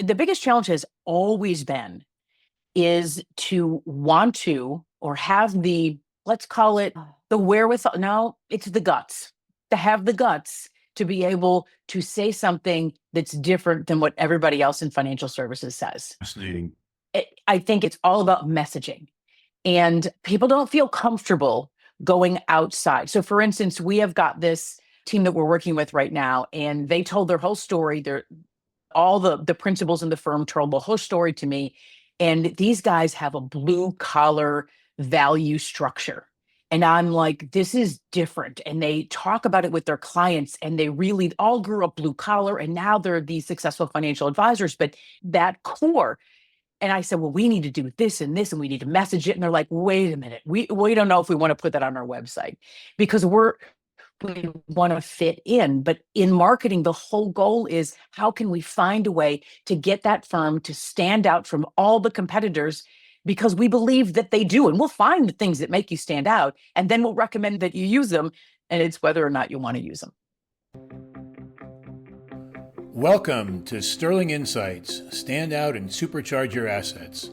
the biggest challenge has always been is to want to or have the, let's call it the wherewithal. No, it's the guts, to have the guts to be able to say something that's different than what everybody else in financial services says. Fascinating. I think it's all about messaging, and people don't feel comfortable going outside. So for instance, we have got this team that we're working with right now, and they told their whole story. All the principals in the firm told the whole story to me. And these guys have a blue collar value structure. And I'm like, this is different. And they talk about it with their clients, and they really all grew up blue collar. And now they're these successful financial advisors, but that core. And I said, well, we need to do this and this, and we need to message it. And they're like, wait a minute. We don't know if we want to put that on our website because we want to fit in. But in marketing, the whole goal is how can we find a way to get that firm to stand out from all the competitors, because we believe that they do. And we'll find the things that make you stand out, and then we'll recommend that you use them. And it's whether or not you want to use them. Welcome to Sterling Insights, Stand Out and Supercharge Your Assets,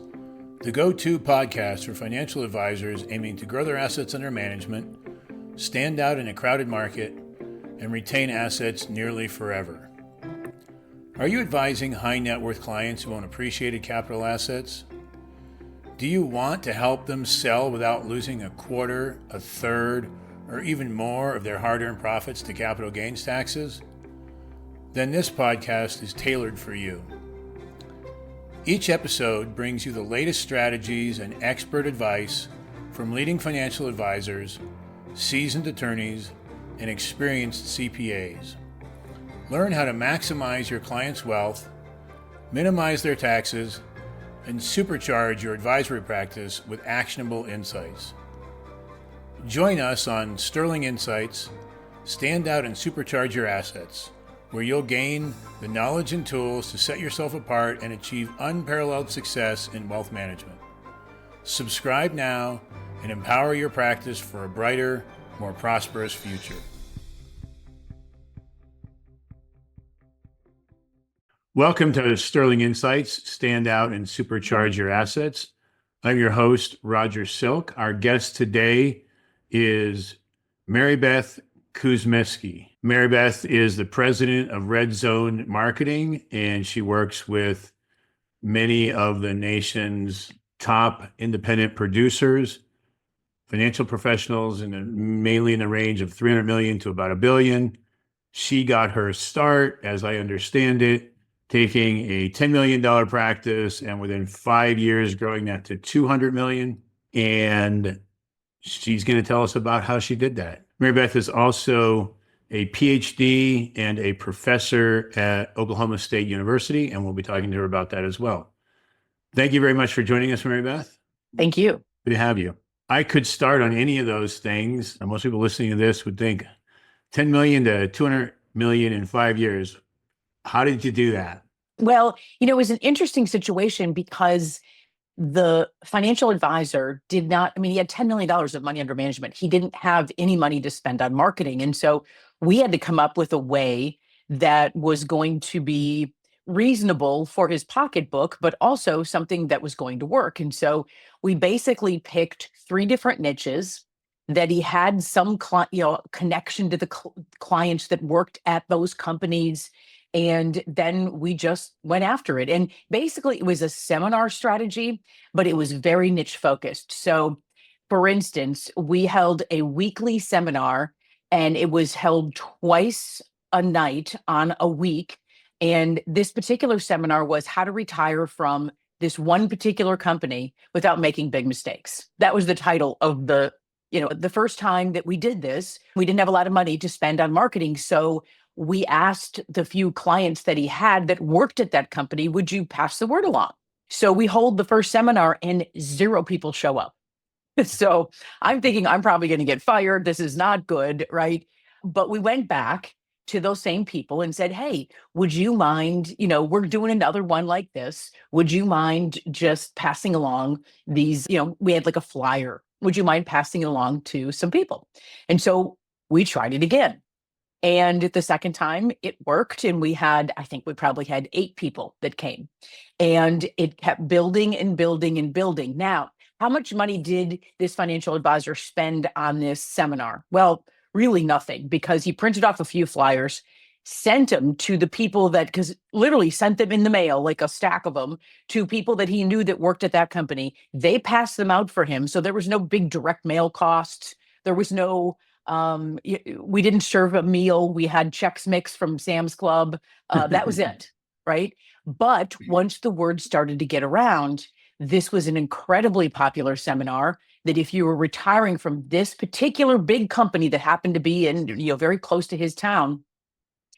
the go-to podcast for financial advisors aiming to grow their assets under management, stand out in a crowded market, and retain assets nearly forever. Are you advising high net worth clients who own appreciated capital assets? Do you want to help them sell without losing a quarter, a third, or even more of their hard-earned profits to capital gains taxes? Then this podcast is tailored for you. Each episode brings you the latest strategies and expert advice from leading financial advisors, seasoned attorneys, and experienced CPAs. Learn how to maximize your clients' wealth, minimize their taxes, and supercharge your advisory practice with actionable insights. Join us on Sterling Insights, Stand Out and Supercharge Your Assets, where you'll gain the knowledge and tools to set yourself apart and achieve unparalleled success in wealth management. Subscribe now and empower your practice for a brighter, more prosperous future. Welcome to Sterling Insights, Stand Out and Supercharge Your Assets. I'm your host, Roger Silk. Our guest today is Maribeth Kuzmeski. Maribeth is the president of Red Zone Marketing, and she works with many of the nation's top independent producers, financial professionals, and mainly in the range of 300 million to about $1 billion. She got her start, as I understand it, taking a $10 million practice and within 5 years growing that to 200 million. And she's going to tell us about how she did that. Maribeth is also a PhD and a professor at Oklahoma State University, and we'll be talking to her about that as well. Thank you very much for joining us, Maribeth. Thank you. Good to have you. I could start on any of those things. And most people listening to this would think 10 million to 200 million in 5 years. How did you do that? Well, it was an interesting situation because the financial advisor he had $10 million of money under management. He didn't have any money to spend on marketing. And so we had to come up with a way that was going to be reasonable for his pocketbook, but also something that was going to work. And so we basically picked 3 different niches that he had some connection to the clients that worked at those companies. And then we just went after it. And basically it was a seminar strategy, but it was very niche focused. So for instance, we held a weekly seminar, and it was held twice a night on a week. And this particular seminar was how to retire from this one particular company without making big mistakes. That was the title of the first time that we did this. We didn't have a lot of money to spend on marketing. So we asked the few clients that he had that worked at that company, would you pass the word along? So we hold the first seminar and 0 people show up. So I'm thinking I'm probably going to get fired. This is not good, right? But we went back to those same people and said, hey, would you mind, we're doing another one like this. Would you mind just passing along these, we had like a flyer. Would you mind passing it along to some people? And so we tried it again. And the second time it worked. And I think we probably had 8 people that came, and it kept building and building and building. Now, how much money did this financial advisor spend on this seminar? Well, really nothing, because he printed off a few flyers, sent them to the people because literally sent them in the mail, like a stack of them, to people that he knew that worked at that company. They passed them out for him. So there was no big direct mail costs. There was no, we didn't serve a meal. We had Chex Mix from Sam's Club. That was it, right? But once the word started to get around, this was an incredibly popular seminar that if you were retiring from this particular big company that happened to be in, very close to his town,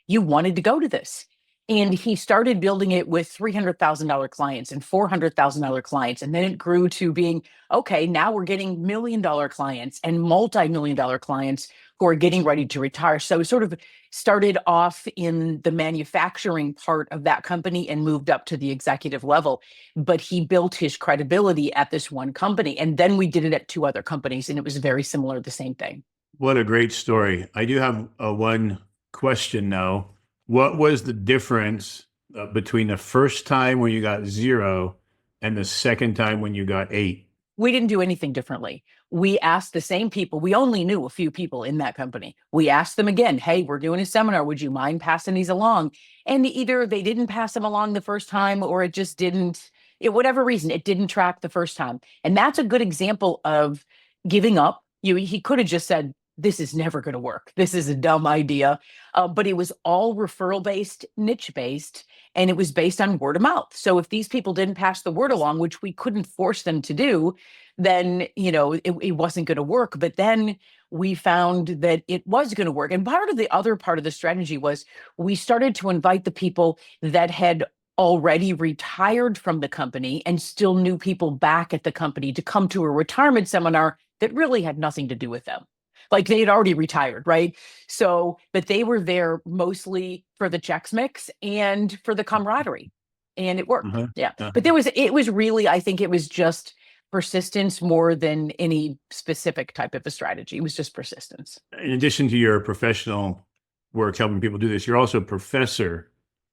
you wanted to go to this. And he started building it with $300,000 clients and $400,000 clients. And then it grew to being, okay, now we're getting $1 million clients and multi-million-dollar clients who are getting ready to retire. So it sort of started off in the manufacturing part of that company and moved up to the executive level. But he built his credibility at this one company. And then we did it at 2 other companies, and it was very similar, the same thing. What a great story. I do have one question though. What was the difference between the first time when you got 0 and the second time when you got 8? We didn't do anything differently. We asked the same people. We only knew a few people in that company. We asked them again, hey, we're doing a seminar. Would you mind passing these along? And either they didn't pass them along the first time, or it just didn't, whatever reason, it didn't track the first time. And that's a good example of giving up. He could have just said, this is never going to work. This is a dumb idea. But it was all referral based, niche based, and it was based on word of mouth. So if these people didn't pass the word along, which we couldn't force them to do, then, it wasn't going to work. But then we found that it was going to work. And the other part of the strategy was we started to invite the people that had already retired from the company and still knew people back at the company to come to a retirement seminar that really had nothing to do with them. Like they had already retired, right? So, but they were there mostly for the Chex Mix and for the camaraderie, and it worked. Yeah. But it was really, I think it was just persistence more than any specific type of a strategy. It was just persistence. In addition to your professional work helping people do this, you're also a professor.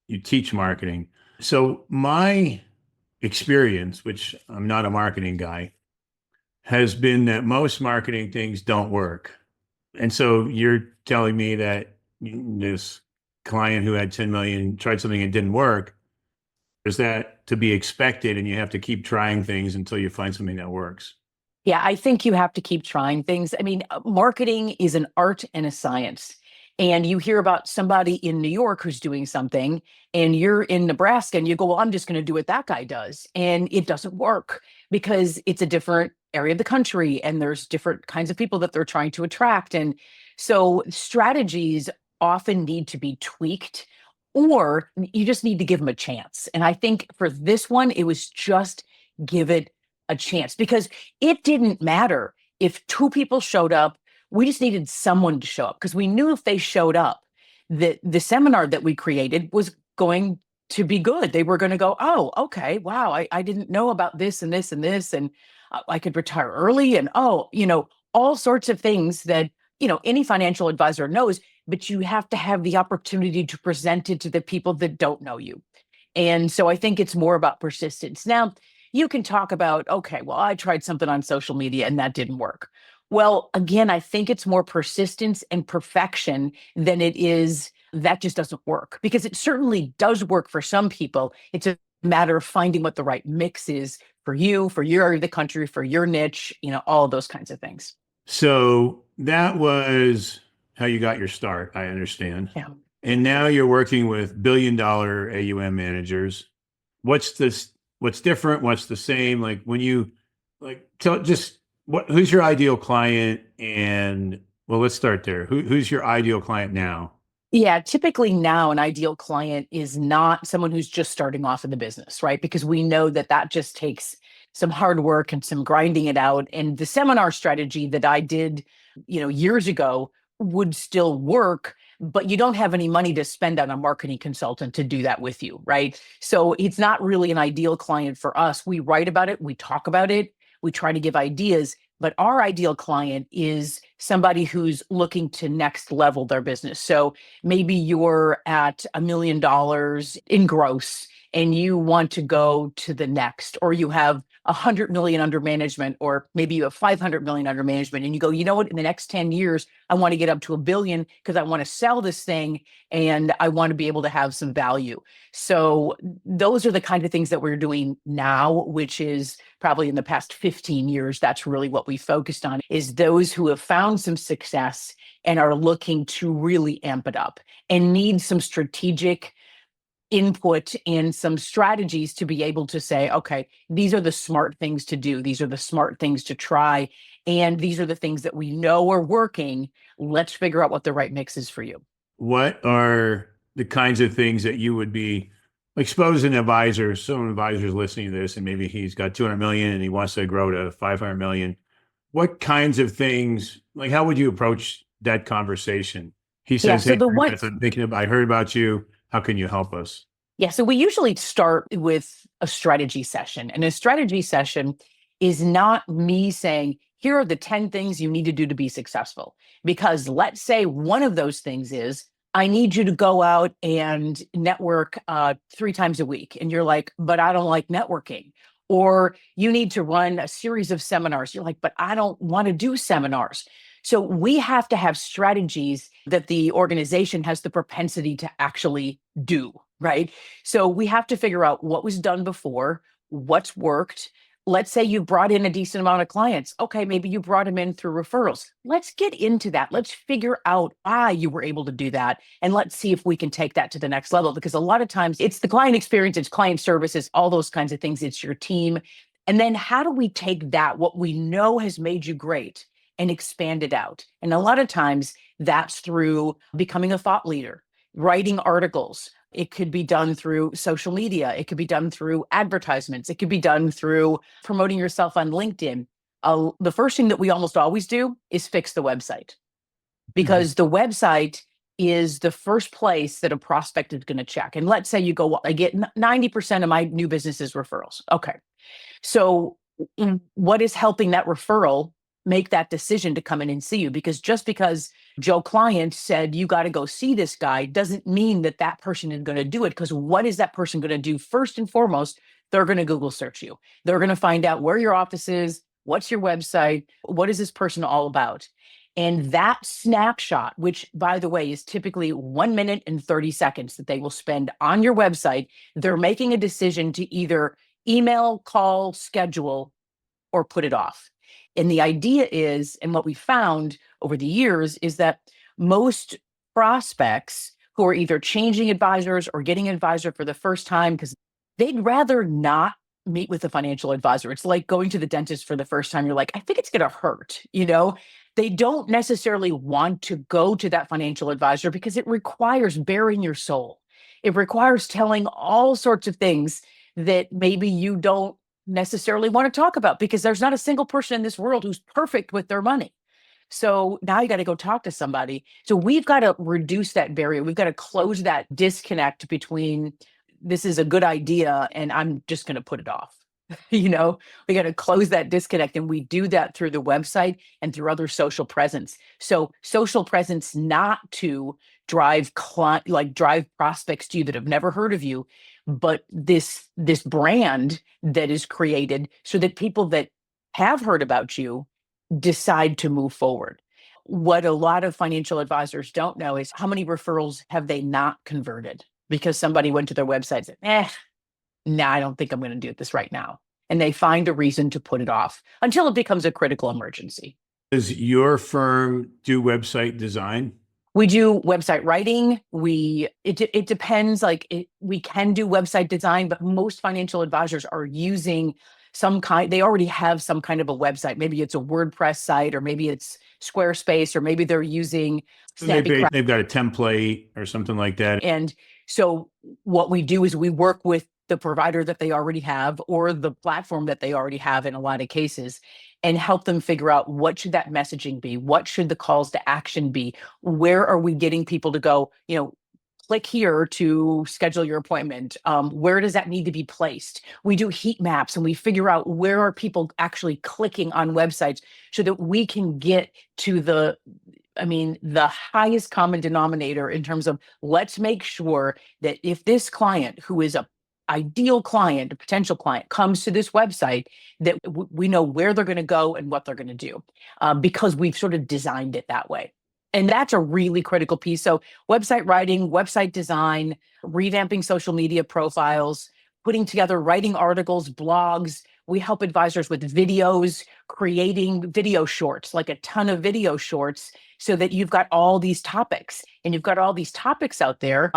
You teach marketing. So my experience, which I'm not a marketing guy, has been that most marketing things don't work. And so you're telling me that this client who had 10 million tried something and didn't work. Is that to be expected, and you have to keep trying things until you find something that works? Yeah, I think you have to keep trying things. I mean, marketing is an art and a science. And you hear about somebody in New York who's doing something, and you're in Nebraska and you go, well, I'm just going to do what that guy does. And it doesn't work because it's a different area of the country and there's different kinds of people that they're trying to attract. And so strategies often need to be tweaked, or you just need to give them a chance. And I think for this one, it was just give it a chance, because it didn't matter if 2 people showed up. We just needed someone to show up, because we knew if they showed up, that the seminar that we created was going to be good. They were going to go, oh, okay, wow, I didn't know about this and this and this, and I could retire early, and all sorts of things that, any financial advisor knows, but you have to have the opportunity to present it to the people that don't know you. And so I think it's more about persistence. Now, you can talk about, okay, well, I tried something on social media and that didn't work. Well, again, I think it's more persistence and perfection than it is that just doesn't work, because it certainly does work for some people. It's a matter of finding what the right mix is for you, for your area of the country, for your niche, all of those kinds of things. So that was how you got your start, I understand. Yeah. And now you're working with billion-dollar AUM managers. What's different? What's the same? Like when you who's your ideal client? And well, let's start there. Who's your ideal client now? Yeah, typically now an ideal client is not someone who's just starting off in the business, right? Because we know that just takes some hard work and some grinding it out. And the seminar strategy that I did, years ago would still work, but you don't have any money to spend on a marketing consultant to do that with you, right? So it's not really an ideal client for us. We write about it, we talk about it, we try to give ideas, but our ideal client is somebody who's looking to next level their business. So maybe you're at $1 million in gross and you want to go to the next, or you have 100 million under management, or maybe you have 500 million under management, and you go, you know what, in the next 10 years, I want to get up to 1 billion because I want to sell this thing and I want to be able to have some value. So those are the kind of things that we're doing now, which is probably in the past 15 years. That's really what we focused on, is those who have found some success and are looking to really amp it up and need some strategic input and some strategies to be able to say, okay, these are the smart things to do. These are the smart things to try. And these are the things that we know are working. Let's figure out what the right mix is for you. What are the kinds of things that you would be exposing advisors? Some advisors listening to this, and maybe he's got 200 million and he wants to grow to 500 million. What kinds of things, like how would you approach that conversation? He says, So hey, I'm thinking about, I heard about you. How can you help us? Yeah, so we usually start with a strategy session. And a strategy session is not me saying, here are the 10 things you need to do to be successful. Because let's say one of those things is, I need you to go out and network 3 times a week. And you're like, but I don't like networking. Or you need to run a series of seminars. You're like, but I don't want to do seminars. So we have to have strategies that the organization has the propensity to actually do, right? So we have to figure out what was done before, what's worked. Let's say you brought in a decent amount of clients. Okay, maybe you brought them in through referrals. Let's get into that. Let's figure out why you were able to do that. And let's see if we can take that to the next level. Because a lot of times it's the client experience, it's client services, all those kinds of things. It's your team. And then how do we take that, what we know has made you great, and expand it out? And a lot of times that's through becoming a thought leader, writing articles. It could be done through social media. It could be done through advertisements. It could be done through promoting yourself on LinkedIn. The first thing that we almost always do is fix the website, because the website is the first place that a prospect is going to check. And let's say you go, well, I get 90% of my new business is referrals. Okay. So what is helping that referral make that decision to come in and see you? Because just because Joe client said, you got to go see this guy, doesn't mean that that person is going to do it. Because what is that person going to do? First and foremost, they're going to Google search you. They're going to find out where your office is, what's your website, what is this person all about? And that snapshot, which by the way, is typically 1 minute and 30 seconds that they will spend on your website, they're making a decision to either email, call, schedule, or put it off. And the idea is, and what we found over the years, is that most prospects who are either changing advisors or getting an advisor for the first time, because they'd rather not meet with a financial advisor. It's like going to the dentist for the first time. You're like, I think it's going to hurt. They don't necessarily want to go to that financial advisor because it requires bearing your soul. It requires telling all sorts of things that maybe you don't necessarily want to talk about, because there's not a single person in this world who's perfect with their money. So now you got to go talk to somebody. So we've got to reduce that barrier. We've got to close that disconnect between this is a good idea and I'm just going to put it off. We got to close that disconnect. And we do that through the website and through other social presence. So social presence, not to drive prospects to you that have never heard of you, but this brand that is created so that people that have heard about you decide to move forward. What a lot of financial advisors don't know is how many referrals have they not converted because somebody went to their website and said, I don't think I'm going to do this right now. And they find a reason to put it off until it becomes a critical emergency. Does your firm do website design? We do website writing. It depends. We can do website design, but most financial advisors are using they already have some kind of a website. Maybe it's a WordPress site, or maybe it's Squarespace, or maybe they're using they've got a template or something like that. And so what we do is we work with the provider that they already have, or the platform that they already have in a lot of cases, and help them figure out what should that messaging be? What should the calls to action be? Where are we getting people to go, click here to schedule your appointment. Where does that need to be placed? We do heat maps and we figure out where are people actually clicking on websites so that we can get to the highest common denominator in terms of let's make sure that if this client who is a ideal client, a potential client comes to this website, that we know where they're going to go and what they're going to do, because we've sort of designed it that way. And that's a really critical piece. So website writing, website design, revamping social media profiles, putting together writing articles, blogs. We help advisors with videos, creating video shorts, like a ton of video shorts, so that you've got all these topics and you've got all these topics out there.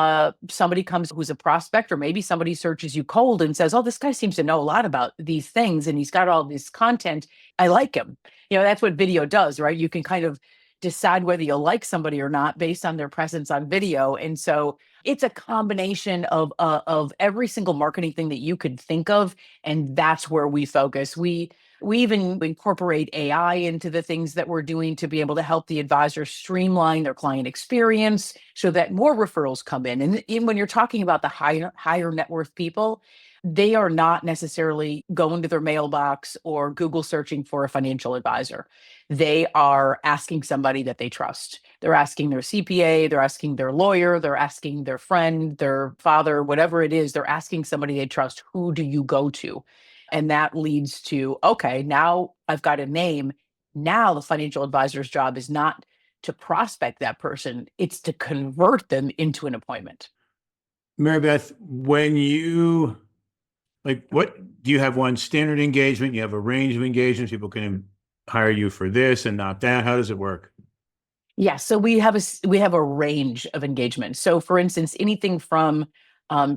Somebody comes who's a prospect, or maybe somebody searches you cold and says, oh, this guy seems to know a lot about these things and he's got all this content. I like him. That's what video does, right? You can kind of decide whether you like somebody or not based on their presence on video. And so it's a combination of every single marketing thing that you could think of. And that's where we focus. We even incorporate AI into the things that we're doing to be able to help the advisor streamline their client experience so that more referrals come in. And when you're talking about the higher net worth people, they are not necessarily going to their mailbox or Google searching for a financial advisor. They are asking somebody that they trust. They're asking their CPA, they're asking their lawyer, they're asking their friend, their father, whatever it is, they're asking somebody they trust. Who do you go to? And that leads to, okay, now I've got a name. Now the financial advisor's job is not to prospect that person, it's to convert them into an appointment. Maribeth, what do you have? One standard engagement? You have a range of engagements. People can hire you for this and not that. How does it work? Yeah, so we have a range of engagements. So, for instance, anything from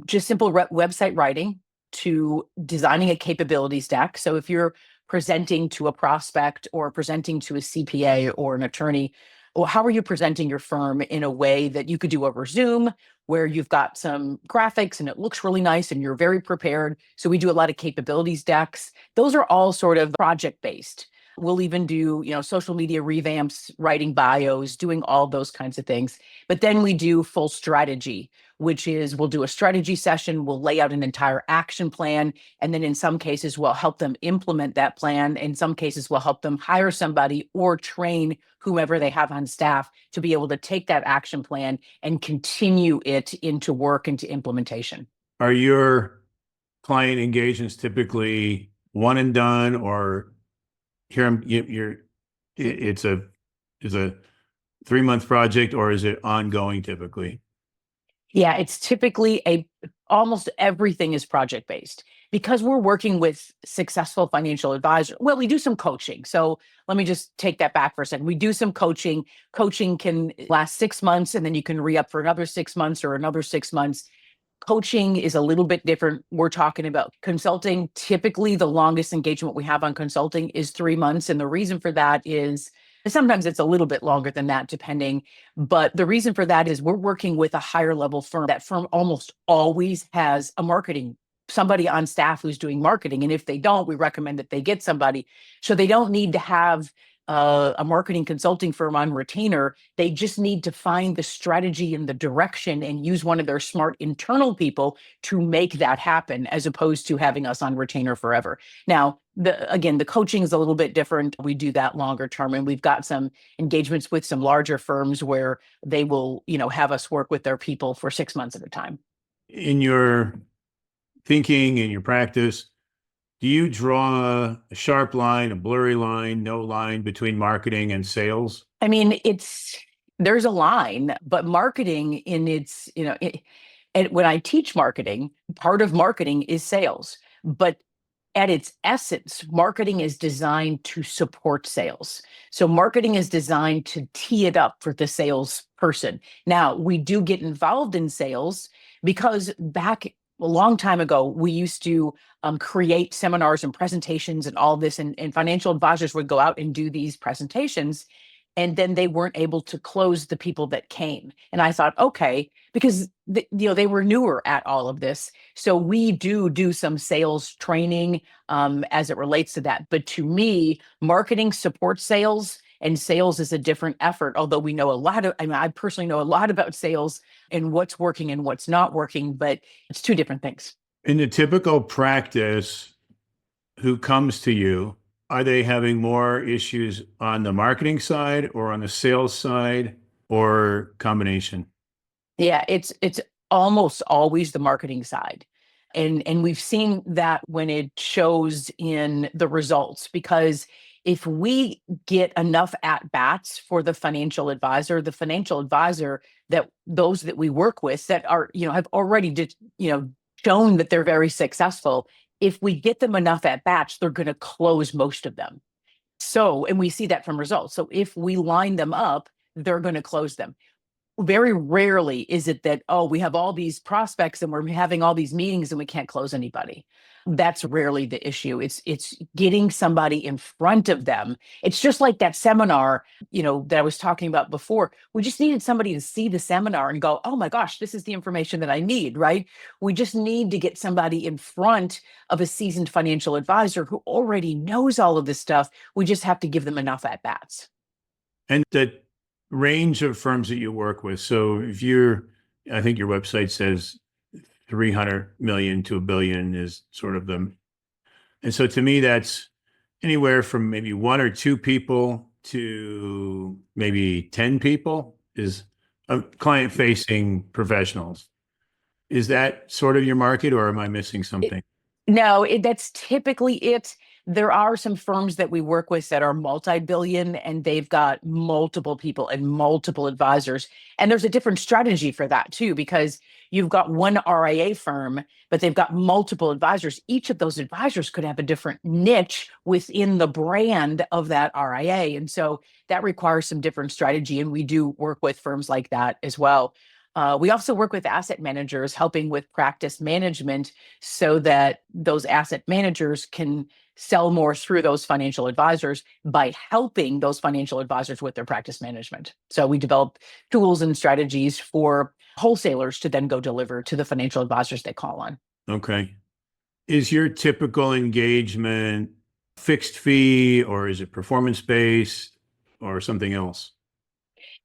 just simple website writing to designing a capabilities deck. So, if you're presenting to a prospect or presenting to a CPA or an attorney, well, how are you presenting your firm in a way that you could do over Zoom, where you've got some graphics and it looks really nice and you're very prepared? So we do a lot of capabilities decks. Those are all sort of project based. We'll even do, social media revamps, writing bios, doing all those kinds of things. But then we do full strategy, which is we'll do a strategy session, we'll lay out an entire action plan, and then in some cases we'll help them implement that plan. In some cases we'll help them hire somebody or train whomever they have on staff to be able to take that action plan and continue it into work, into implementation. Are your client engagements typically one and done, or it's a 3-month project, or is it ongoing typically? Yeah, it's typically almost everything is project based because we're working with successful financial advisors. Well, we do some coaching. So let me just take that back for a second. We do some coaching. Coaching can last 6 months and then you can re-up for another 6 months or another 6 months. Coaching is a little bit different. We're talking about consulting. Typically, the longest engagement we have on consulting is 3 months. And the reason for that is sometimes it's a little bit longer than that, depending. But the reason for that is we're working with a higher level firm. That firm almost always has somebody on staff who's doing marketing. And if they don't, we recommend that they get somebody. So they don't need to have a marketing consulting firm on retainer. They just need to find the strategy and the direction and use one of their smart internal people to make that happen, as opposed to having us on retainer forever. Now, the coaching is a little bit different. We do that longer term, and we've got some engagements with some larger firms where they will, have us work with their people for 6 months at a time. In your thinking, in your practice, do you draw a sharp line, a blurry line, no line between marketing and sales? I mean, there's a line, but marketing when I teach marketing, part of marketing is sales. But at its essence, marketing is designed to support sales. So marketing is designed to tee it up for the salesperson. Now, we do get involved in sales because back a long time ago, we used to create seminars and presentations and all this, and financial advisors would go out and do these presentations, and then they weren't able to close the people that came. And I thought, okay, because they were newer at all of this. So we do some sales training as it relates to that. But to me, marketing supports sales And sales is a different effort, although we know a lot of, I mean, I personally know a lot about sales and what's working and what's not working, but it's two different things. In the typical practice, who comes to you, are they having more issues on the marketing side or on the sales side or combination? Yeah, it's almost always the marketing side. And we've seen that when it shows in the results, because if we get enough at bats for the financial advisor that those that we work with that are, have already shown that they're very successful, if we get them enough at bats, they're going to close most of them. So, and we see that from results. So if we line them up, they're going to close them. Very rarely is it that, oh, we have all these prospects and we're having all these meetings and we can't close anybody. That's rarely the issue. It's getting somebody in front of them. It's just like that seminar, that I was talking about before. We just needed somebody to see the seminar and go, oh my gosh, this is the information that I need, right? We just need to get somebody in front of a seasoned financial advisor who already knows all of this stuff. We just have to give them enough at bats. And the range of firms that you work with. So I think your website says 300 million to a billion is sort of the, and so to me, that's anywhere from maybe one or two people to maybe 10 people is client facing professionals. Is that sort of your market or am I missing something? No, that's typically it. There are some firms that we work with that are multi-billion and they've got multiple people and multiple advisors. And there's a different strategy for that too, because you've got one RIA firm, but they've got multiple advisors. Each of those advisors could have a different niche within the brand of that RIA. And so that requires some different strategy. And we do work with firms like that as well. We also work with asset managers, helping with practice management so that those asset managers can sell more through those financial advisors by helping those financial advisors with their practice management. So we develop tools and strategies for wholesalers to then go deliver to the financial advisors they call on. Okay. Is your typical engagement fixed fee or is it performance based or something else?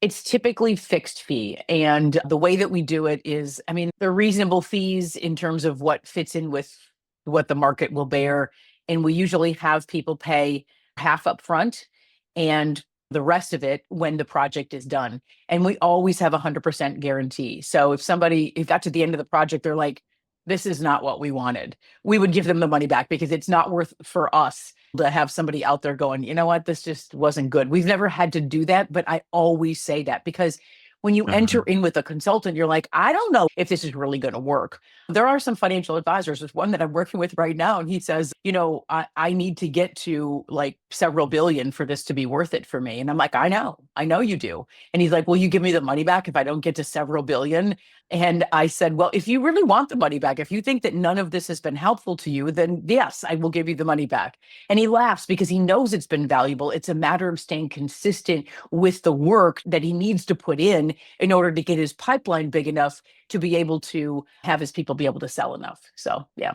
It's typically fixed fee. And the way that we do it is, I mean, they're reasonable fees in terms of what fits in with what the market will bear. And we usually have people pay half up front and the rest of it when the project is done. And we always have 100% guarantee. So if it got to the end of the project, they're like, this is not what we wanted, we would give them the money back because it's not worth for us to have somebody out there going, you know what, this just wasn't good. We've never had to do that, but I always say that because when you enter in with a consultant, you're like, I don't know if this is really going to work. There are some financial advisors. There's one that I'm working with right now, and he says, I need to get to like several billion for this to be worth it for me. And I'm like, I know you do. And he's like, will you give me the money back if I don't get to several billion? And I said, well, if you really want the money back, if you think that none of this has been helpful to you, then yes, I will give you the money back. And he laughs because he knows it's been valuable. It's a matter of staying consistent with the work that he needs to put in order to get his pipeline big enough to be able to have his people be able to sell enough. So, yeah.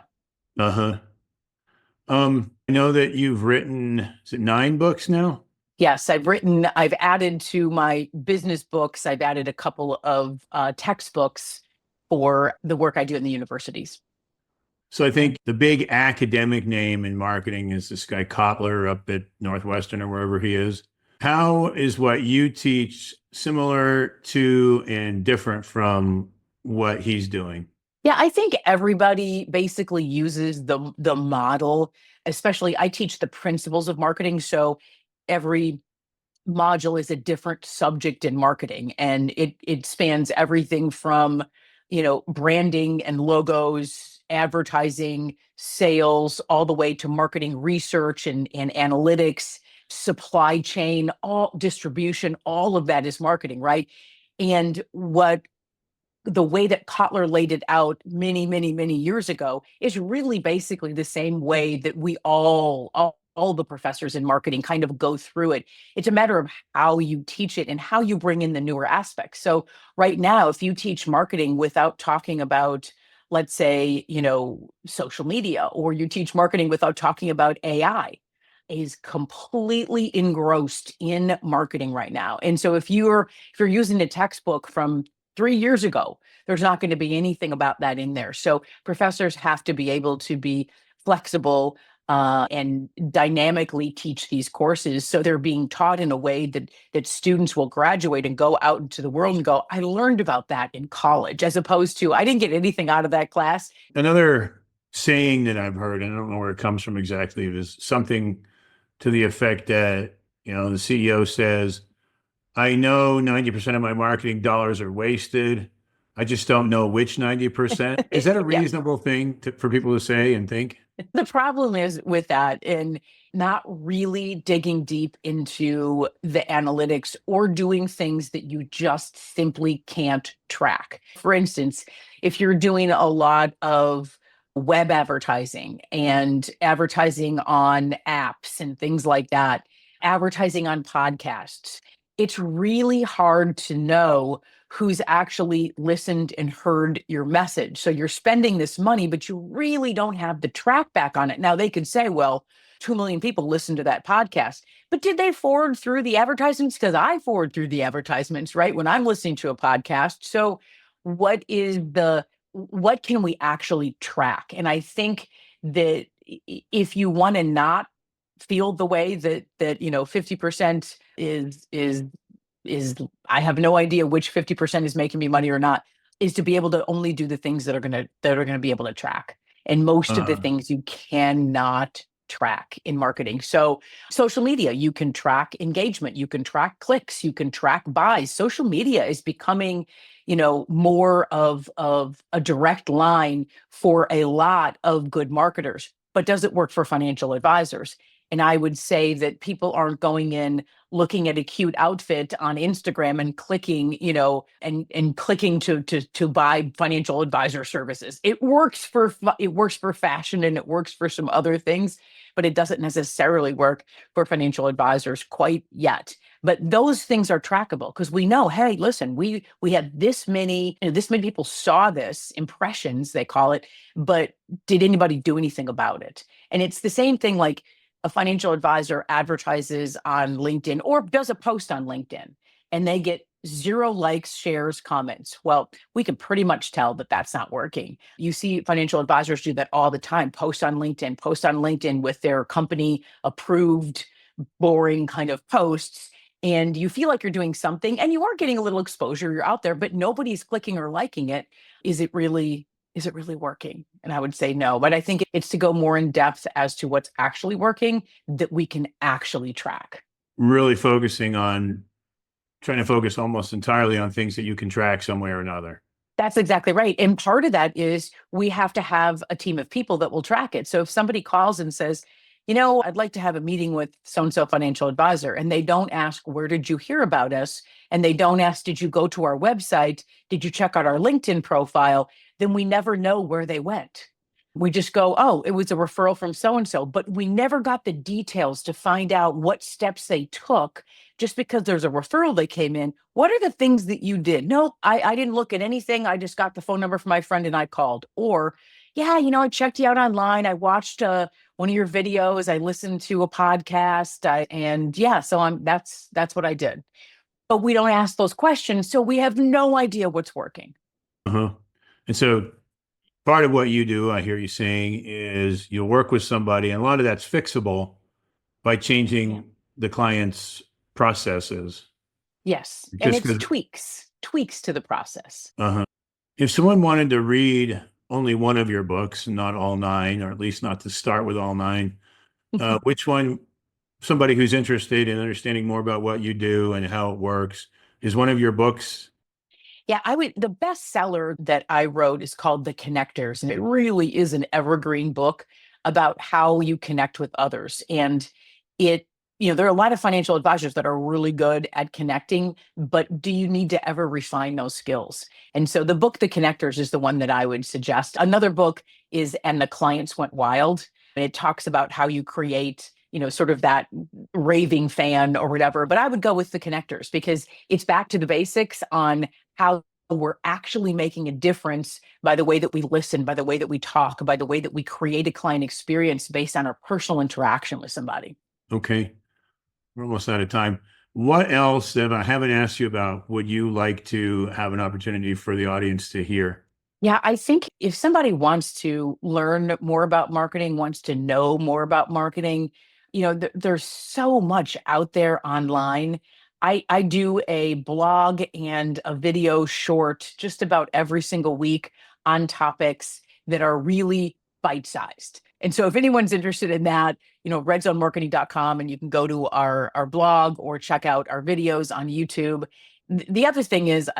Uh-huh. I know that you've written, is it 9 books now? Yes, I've added to my business books, I've added a couple of textbooks for the work I do in the universities. So I think the big academic name in marketing is this guy Kotler up at Northwestern or wherever he is. How is what you teach similar to and different from what he's doing? Yeah, I think everybody basically uses the model, especially I teach the principles of marketing. So every module is a different subject in marketing, and it spans everything from, branding and logos, advertising, sales, all the way to marketing research and analytics, supply chain, all distribution, all of that is marketing, right? And the way that Kotler laid it out many, many, many years ago is really basically the same way that we all the professors in marketing kind of go through it. It's a matter of how you teach it and how you bring in the newer aspects. So right now, if you teach marketing without talking about, let's say, social media, or you teach marketing without talking about AI, is completely engrossed in marketing right now. And so if you're using a textbook from 3 years ago, there's not going to be anything about that in there. So professors have to be able to be flexible and dynamically teach these courses, so they're being taught in a way that students will graduate and go out into the world and go, I learned about that in college, as opposed to I didn't get anything out of that class. Another saying that I've heard, and I don't know where it comes from exactly, is something to the effect that, the CEO says, I know 90% of my marketing dollars are wasted. I just don't know which 90%. Is that a Yeah. reasonable thing for people to say and think? The problem is with that in not really digging deep into the analytics or doing things that you just simply can't track. For instance, if you're doing a lot of web advertising and advertising on apps and things like that, advertising on podcasts, it's really hard to know who's actually listened and heard your message. So you're spending this money, but you really don't have the track back on it. Now they could say, well, 2 million people listened to that podcast, but did they forward through the advertisements? Because I forward through the advertisements, right? When I'm listening to a podcast. So what can we actually track? And I think that if you want to not feel the way that 50% is I have no idea which 50% is making me money or not, is to be able to only do the things that are gonna be able to track. And most of the things you cannot track in marketing. So social media, you can track engagement, you can track clicks, you can track buys. Social media is becoming, more of a direct line for a lot of good marketers. But does it work for financial advisors? And I would say that people aren't going in looking at a cute outfit on Instagram and clicking, and clicking to buy financial advisor services. It works for fashion and it works for some other things, but it doesn't necessarily work for financial advisors quite yet. But those things are trackable because we know, hey, listen, we had this many people saw this, impressions they call it, but did anybody do anything about it? And it's the same thing like a financial advisor advertises on LinkedIn or does a post on LinkedIn and they get 0 likes, shares, comments. Well, we can pretty much tell that that's not working. You see financial advisors do that all the time, post on LinkedIn with their company approved, boring kind of posts. And you feel like you're doing something and you are getting a little exposure, you're out there, but nobody's clicking or liking it. Is it really working? And I would say no, but I think it's to go more in depth as to what's actually working that we can actually track. Really trying to focus almost entirely on things that you can track some way or another. That's exactly right. And part of that is we have to have a team of people that will track it. So if somebody calls and says, I'd like to have a meeting with so-and-so financial advisor, and they don't ask, where did you hear about us? And they don't ask, did you go to our website? Did you check out our LinkedIn profile? Then we never know where they went. We just go, oh, it was a referral from so-and-so, but we never got the details to find out what steps they took. Just because there's a referral they came in, what are the things that you did? No, I didn't look at anything. I just got the phone number from my friend and I called. Or, yeah, I checked you out online. I watched one of your videos. I listened to a podcast. That's what I did. But we don't ask those questions, so we have no idea what's working. And so part of what you do, I hear you saying, is you'll work with somebody, and a lot of that's fixable by changing the client's processes. Yes. And it's tweaks to the process. If someone wanted to read only one of your books, not all 9, or at least not to start with all 9, which one, somebody who's interested in understanding more about what you do and how it works, is one of your books? Yeah, the bestseller that I wrote is called The Connectors, and it really is an evergreen book about how you connect with others. And there are a lot of financial advisors that are really good at connecting, but do you need to ever refine those skills? And so the book, The Connectors, is the one that I would suggest. Another book is And the Clients Went Wild. And it talks about how you create, sort of that raving fan or whatever. But I would go with The Connectors because it's back to the basics on how we're actually making a difference by the way that we listen, by the way that we talk, by the way that we create a client experience based on our personal interaction with somebody. Okay. We're almost out of time. What else, if I haven't asked you about, would you like to have an opportunity for the audience to hear? Yeah, I think if somebody wants to learn more about marketing, wants to know more about marketing, there's so much out there online. I do a blog and a video short just about every single week on topics that are really bite-sized. And so if anyone's interested in that, redzonemarketing.com, and you can go to our blog or check out our videos on YouTube. The other thing is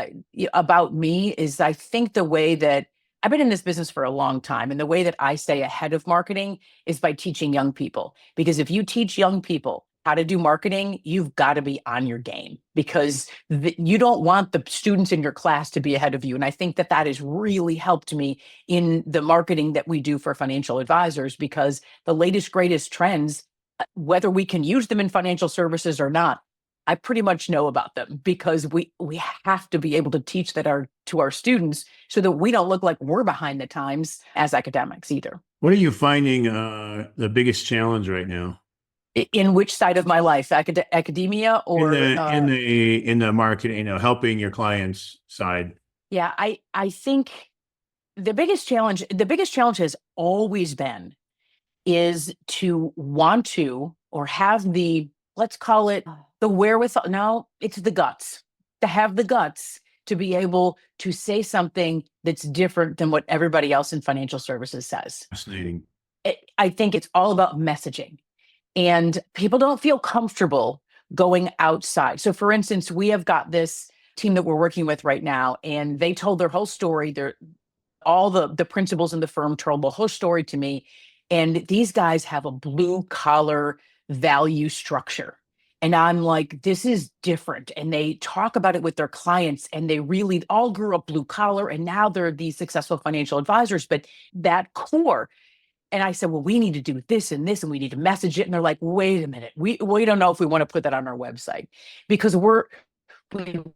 about me is I think the way that I've been in this business for a long time, and the way that I stay ahead of marketing is by teaching young people. Because if you teach young people how to do marketing, you've got to be on your game, because you don't want the students in your class to be ahead of you. And I think that has really helped me in the marketing that we do for financial advisors, because the latest, greatest trends, whether we can use them in financial services or not, I pretty much know about them, because we have to be able to teach that to our students, so that we don't look like we're behind the times as academics either. What are you finding the biggest challenge right now? In which side of my life, academia or in the marketing, helping your clients side? Yeah, I think the biggest challenge has always been is to want to, or have the, let's call it the wherewithal. No, it's the guts, to have the guts to be able to say something that's different than what everybody else in financial services says. Fascinating. I think it's all about messaging, and people don't feel comfortable going outside. So for instance, we have got this team that we're working with right now, and they told their whole story. All the principals in the firm told the whole story to me. And these guys have a blue collar value structure. And I'm like, this is different. And they talk about it with their clients, and they really all grew up blue collar, and now they're these successful financial advisors. But that core, and I said, well, we need to do this and this, and we need to message it. And they're like, wait a minute, we don't know if we want to put that on our website, because we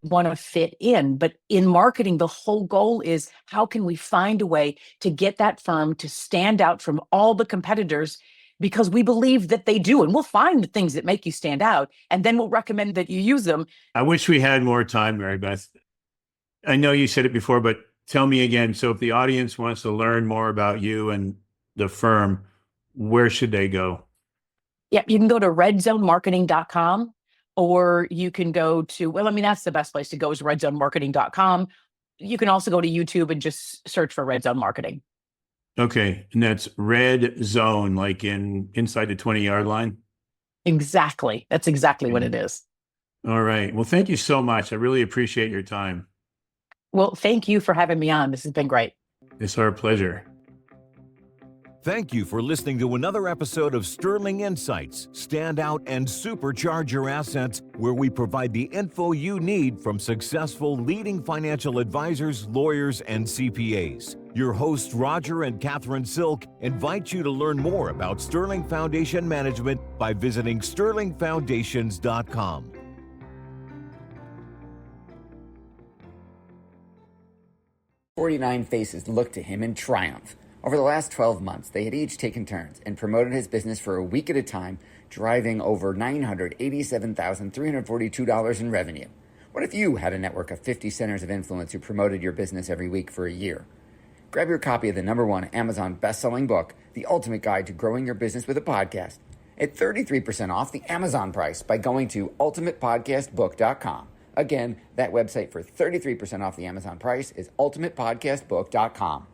want to fit in. But in marketing, the whole goal is, how can we find a way to get that firm to stand out from all the competitors, because we believe that they do. And we'll find the things that make you stand out, and then we'll recommend that you use them. I wish we had more time, Maribeth. I know you said it before, but tell me again. So if the audience wants to learn more about you and the firm, where should they go? Yeah, you can go to redzonemarketing.com, or you can go to, that's the best place to go, is redzonemarketing.com. You can also go to YouTube and just search for Red Zone Marketing. Okay. And that's Red Zone, like inside the 20-yard line? Exactly. That's exactly what it is. All right. Well, thank you so much. I really appreciate your time. Well, thank you for having me on. This has been great. It's our pleasure. Thank you for listening to another episode of Sterling Insights, Stand Out and Supercharge Your Assets, where we provide the info you need from successful leading financial advisors, lawyers, and CPAs. Your hosts, Roger and Catherine Silk, invite you to learn more about Sterling Foundation Management by visiting sterlingfoundations.com. 49 faces looked to him in triumph. Over the last 12 months, they had each taken turns and promoted his business for a week at a time, driving over $987,342 in revenue. What if you had a network of 50 centers of influence who promoted your business every week for a year? Grab your copy of the #1 Amazon best-selling book, The Ultimate Guide to Growing Your Business with a Podcast, at 33% off the Amazon price by going to ultimatepodcastbook.com. Again, that website for 33% off the Amazon price is ultimatepodcastbook.com.